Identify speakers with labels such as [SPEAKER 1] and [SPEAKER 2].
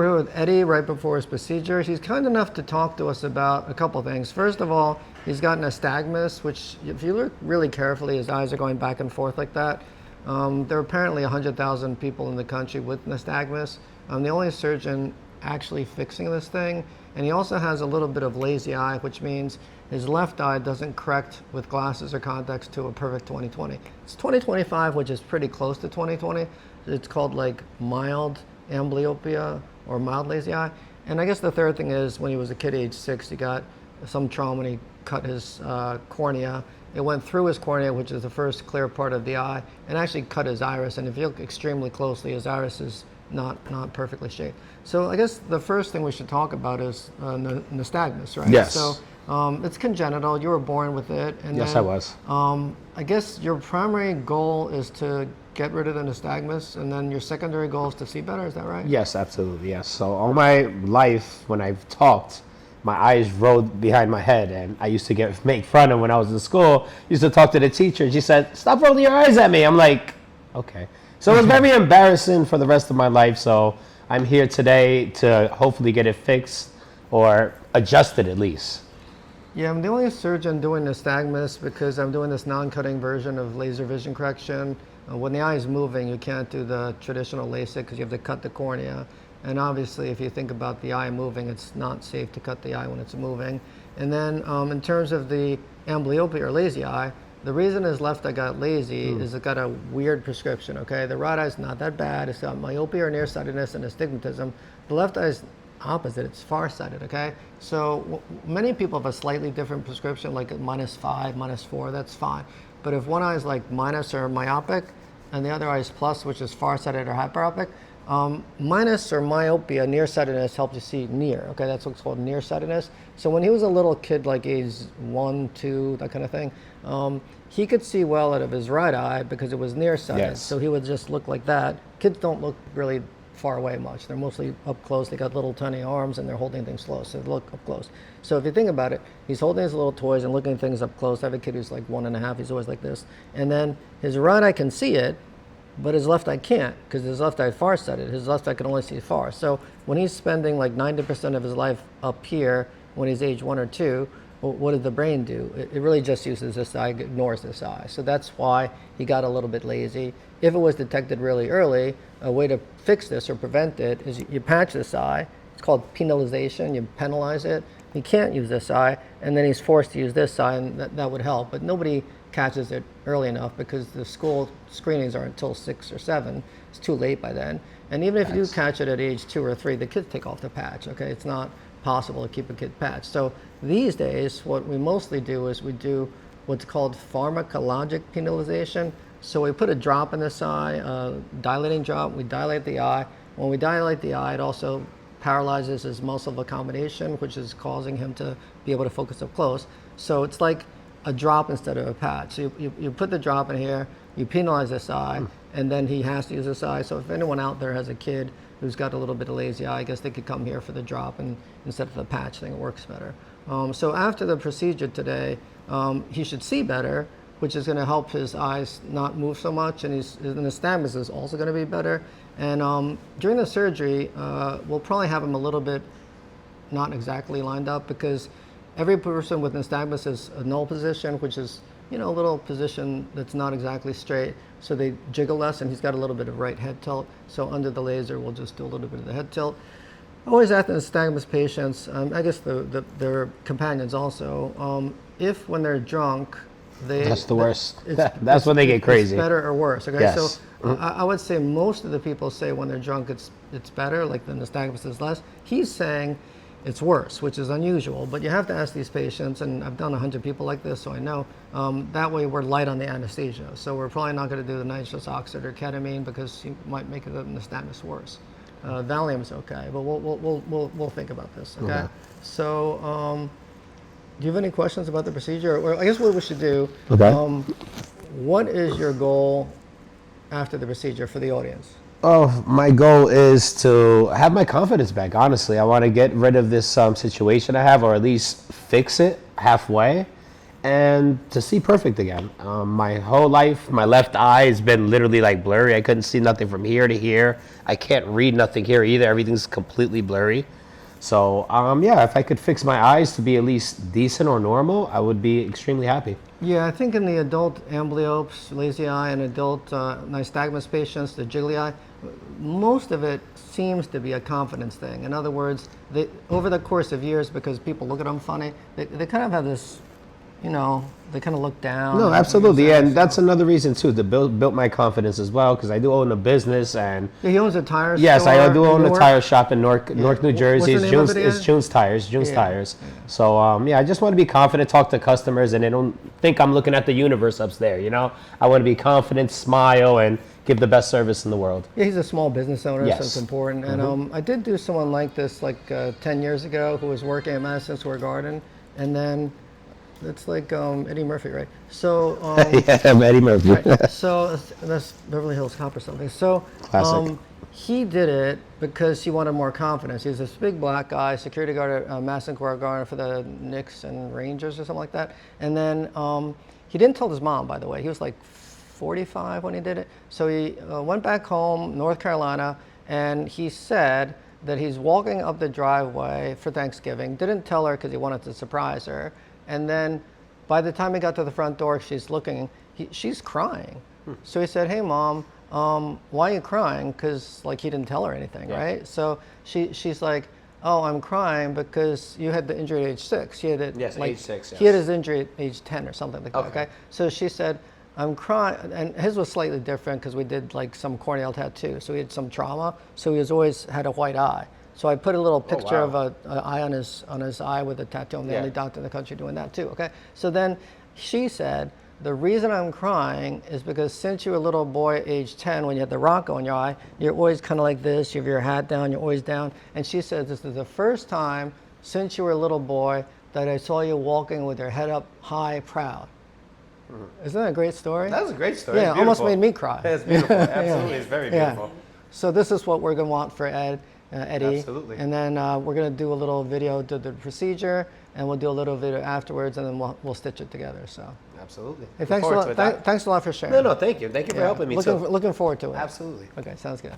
[SPEAKER 1] We're here with Eddie right before his procedure. He's kind enough to talk to us about a couple things. First of all, he's got nystagmus, which if you look really carefully, his eyes are going back and forth like that. There are apparently 100,000 people in the country with nystagmus. I'm the only surgeon actually fixing this thing. And he also has a little bit of lazy eye, which means his left eye doesn't correct with glasses or contacts to a perfect 20/20. It's 20/25, which is pretty close to 20/20. It's called like mild amblyopia or mild lazy eye. And I guess the third thing is when he was a kid, age 6, he got some trauma and he cut his cornea. It went through his cornea, which is the first clear part of the eye, and actually cut his iris. And if you look extremely closely, his iris is not perfectly shaped. So I guess the first thing we should talk about is nystagmus, right?
[SPEAKER 2] Yes.
[SPEAKER 1] So it's congenital. You were born with it. And
[SPEAKER 2] yes,
[SPEAKER 1] then,
[SPEAKER 2] I was.
[SPEAKER 1] I guess your primary goal is to get rid of the nystagmus, and then your secondary goal is to see better. Is that right?
[SPEAKER 2] Yes, absolutely. Yes. So all my life, when I've talked, my eyes rolled behind my head, and I used to make fun of when I was in school. Used to talk to the teacher, and she said, "Stop rolling your eyes at me." I'm like, okay. So it was very embarrassing for the rest of my life. So I'm here today to hopefully get it fixed or adjusted at least.
[SPEAKER 1] Yeah, I'm the only surgeon doing nystagmus because I'm doing this non-cutting version of laser vision correction. When the eye is moving, you can't do the traditional LASEK because you have to cut the cornea. And obviously, if you think about the eye moving, it's not safe to cut the eye when it's moving. And then in terms of the amblyopia or lazy eye, the reason his left eye got lazy is it got a weird prescription, okay? The right eye is not that bad. It's got myopia or nearsightedness and astigmatism. The left eye is opposite. It's farsighted, okay? So many people have a slightly different prescription, like -5, -4, that's fine. But if one eye is like minus or myopic, and the other eye is plus, which is farsighted or hyperopic, minus or myopia, nearsightedness helps you see near, okay? That's what's called nearsightedness. So when he was a little kid, like age 1, 2, that kind of thing, he could see well out of his right eye because it was nearsighted.
[SPEAKER 2] Yes.
[SPEAKER 1] So he would just look like that. Kids don't look really far away much. They're mostly up close. They got little tiny arms and they're holding things close. So they look up close. So if you think about it, he's holding his little toys and looking at things up close. I have a kid who's like 1.5. He's always like this. And then his right eye can see it, but his left eye can't because his left eye farsighted. His left eye can only see far. So when he's spending like 90% of his life up here when he's age 1 or 2, what did the brain do? It really just uses this eye, ignores this eye. So that's why he got a little bit lazy. If it was detected really early, a way to fix this or prevent it is you patch this eye. It's called penalization. You penalize it. He can't use this eye, and then he's forced to use this eye, and that would help. But nobody catches it early enough because the school screenings are until 6 or 7. It's too late by then. And even if you do catch it at age 2 or 3, the kids take off the patch, okay? It's not possible to keep a kid patched. So these days, what we mostly do is we do what's called pharmacologic penalization. So we put a drop in this eye, a dilating drop, we dilate the eye. When we dilate the eye, it also paralyzes his muscle of accommodation, which is causing him to be able to focus up close. So it's like a drop instead of a patch. So you put the drop in here, you penalize this eye, and then he has to use this eye. So if anyone out there has a kid who's got a little bit of lazy eye, I guess they could come here for the drop and instead of the patch thing, it works better. So after the procedure today, he should see better, which is going to help his eyes not move so much, and his nystagmus is also going to be better. And during the surgery, we'll probably have him a little bit not exactly lined up because every person with nystagmus is a null position, which is a little position that's not exactly straight. So they jiggle less, and he's got a little bit of right head tilt. So under the laser, we'll just do a little bit of the head tilt. I always ask the nystagmus patients, I guess their companions also, if when they're drunk,
[SPEAKER 2] that's the worst. That's when they get crazy.
[SPEAKER 1] It's better or worse. Okay,
[SPEAKER 2] yes.
[SPEAKER 1] So I would say most of the people say when they're drunk it's better, like the nystagmus is less. He's saying it's worse, which is unusual. But you have to ask these patients, and I've done 100 people like this, so I know. That way we're light on the anesthesia. So we're probably not going to do the nitrous oxide or ketamine because you might make the nystagmus worse. Valium's okay, but we'll think about this. Okay. So. Do you have any questions about the procedure? Or I guess what we should do, what is your goal after the procedure for the audience?
[SPEAKER 2] Oh, my goal is to have my confidence back, honestly. I want to get rid of this situation I have, or at least fix it halfway. and to see perfect again. My whole life, my left eye has been literally like blurry. I couldn't see nothing from here to here. I can't read nothing here either. Everything's completely blurry. So yeah, if I could fix my eyes to be at least decent or normal, I would be extremely happy.
[SPEAKER 1] Yeah, I think in the adult amblyopes, lazy eye, and adult nystagmus patients, the jiggly eye, most of it seems to be a confidence thing. In other words, over the course of years, because people look at them funny, they kind of have this, they kind of look down.
[SPEAKER 2] No, absolutely, and that's another reason too. To built my confidence as well, because I do own a business, and
[SPEAKER 1] yeah, he owns a tire store.
[SPEAKER 2] Yes, I do own a tire shop in Newark, New Jersey.
[SPEAKER 1] What's the name of it again?
[SPEAKER 2] It's June's Tires. Tires. So yeah, I just want to be confident, talk to customers, and they don't think I'm looking at the universe up there. I want to be confident, smile, and give the best service in the world.
[SPEAKER 1] Yeah, he's a small business owner,
[SPEAKER 2] Yes.
[SPEAKER 1] so it's important. And I did do someone like this 10 years ago who was working at Madison Square Garden, and then it's like Eddie Murphy, right? So
[SPEAKER 2] Yeah, I'm Eddie Murphy.
[SPEAKER 1] right. So that's Beverly Hills Cop or something. So
[SPEAKER 2] Classic.
[SPEAKER 1] he did it because he wanted more confidence. He was this big black guy, security guard at Madison Square Garden for the Knicks and Rangers or something like that. And then he didn't tell his mom, by the way. He was like 45 when he did it. So he went back home, North Carolina, and he said that he's walking up the driveway for Thanksgiving. Didn't tell her because he wanted to surprise her. And then by the time he got to the front door, she's looking, she's crying. So he said, "Hey, Mom, why are you crying?" Because he didn't tell her anything, right? So she's like, "Oh, I'm crying because you had the injury at age 6. He had it,
[SPEAKER 2] Yes, age 6,
[SPEAKER 1] He had his injury at age 10 or something like that, okay? So she said, "I'm crying," and his was slightly different because we did some corneal tattoo. So he had some trauma, so he always had a white eye. So I put a little picture of an eye on his eye with a tattoo. I'm the only doctor in the country doing that too, okay? So then she said, "The reason I'm crying is because since you were a little boy, age 10, when you had the Rocco in your eye, you're always kind of like this. You have your hat down, you're always down." And she said, "This is the first time since you were a little boy that I saw you walking with your head up high, proud." Isn't that a great story?
[SPEAKER 2] That was a great story.
[SPEAKER 1] Yeah, almost made me cry.
[SPEAKER 2] It's beautiful. Absolutely, it's very beautiful.
[SPEAKER 1] So this is what we're going to want for Eddie.
[SPEAKER 2] Absolutely.
[SPEAKER 1] And then we're going to do a little video to the procedure, and we'll do a little video afterwards, and then we'll stitch it together. So.
[SPEAKER 2] Absolutely.
[SPEAKER 1] Hey, thanks a lot. Thanks a lot for sharing.
[SPEAKER 2] No, thank you. Thank you for helping me.
[SPEAKER 1] Looking forward to it.
[SPEAKER 2] Absolutely.
[SPEAKER 1] Okay, sounds good.